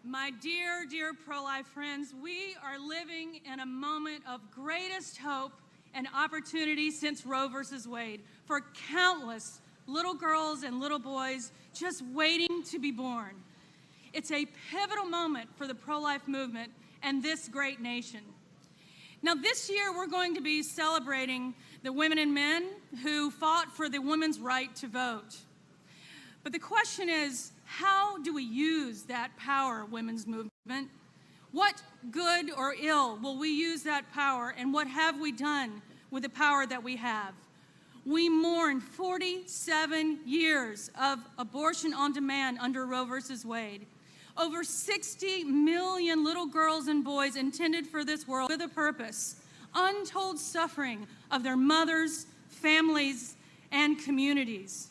My dear, dear pro-life friends, we are living in a moment of greatest hope and opportunity since Roe versus Wade for countless little girls and little boys just waiting to be born. It's a pivotal moment for the pro-life movement and this great nation. Now, this year we're going to be celebrating the women and men who fought for the women's right to vote. But the question is, how do we use that power, women's movement? What good or ill will we use that power, and what have we done with the power that we have? We mourn 47 years of abortion on demand under Roe versus Wade. Over 60 million little girls and boys intended for this world with a purpose, untold suffering of their mothers, families, and communities.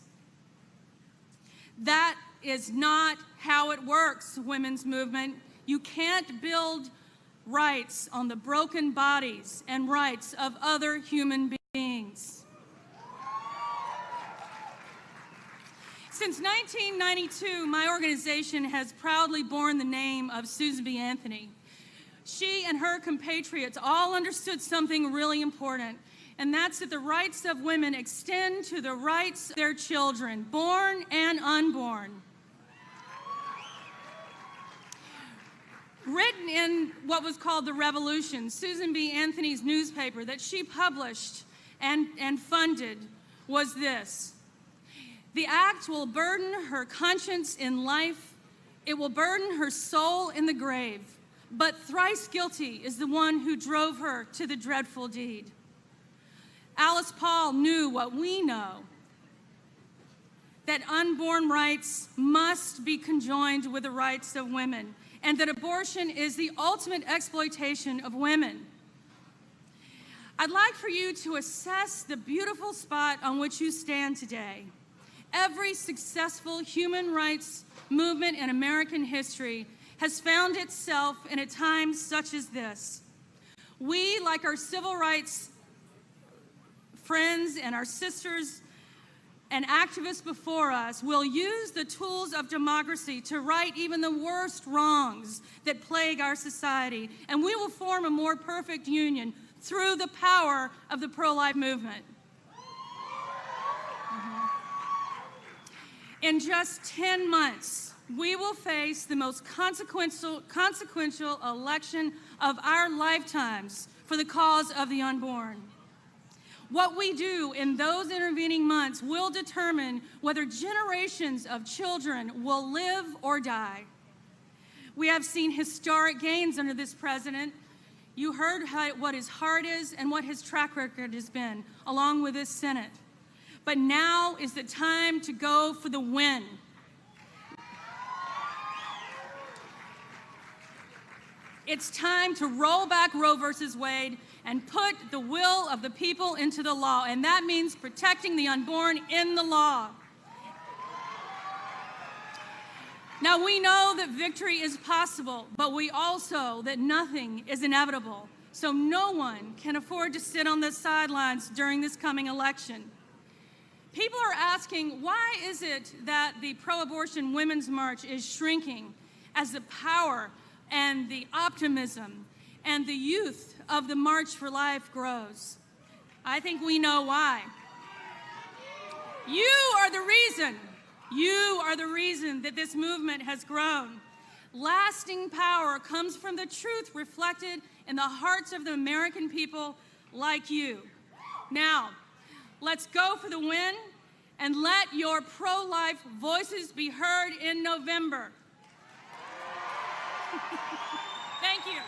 That is not how it works, women's movement. You can't build rights on the broken bodies and rights of other human beings. Since 1992, my organization has proudly borne the name of Susan B. Anthony. She and her compatriots all understood something really important, and that's that the rights of women extend to the rights of their children, born and unborn. Written in what was called the Revolution, Susan B. Anthony's newspaper that she published and funded was this: "The act will burden her conscience in life, it will burden her soul in the grave, but thrice guilty is the one who drove her to the dreadful deed." Alice Paul knew what we know, that unborn rights must be conjoined with the rights of women, and that abortion is the ultimate exploitation of women. I'd like for you to assess the beautiful spot on which you stand today. Every successful human rights movement in American history has found itself in a time such as this. We, like our civil rights friends and our sisters and activists before us, will use the tools of democracy to right even the worst wrongs that plague our society, and we will form a more perfect union through the power of the pro-life movement. In just 10 months, we will face the most consequential election of our lifetimes for the cause of the unborn. What we do in those intervening months will determine whether generations of children will live or die. We have seen historic gains under this president. You heard what his heart is and what his track record has been, along with this Senate. But now is the time to go for the win. It's time to roll back Roe versus Wade and put the will of the people into the law, and that means protecting the unborn in the law. Now, we know that victory is possible, but we also that nothing is inevitable. So no one can afford to sit on the sidelines during this coming election. People are asking, why is it that the pro-abortion Women's March is shrinking as the power and the optimism and the youth of the March for Life grows? I think we know why. You are the reason. You are the reason that this movement has grown. Lasting power comes from the truth reflected in the hearts of the American people like you. Now, let's go for the win and let your pro-life voices be heard in November. Thank you.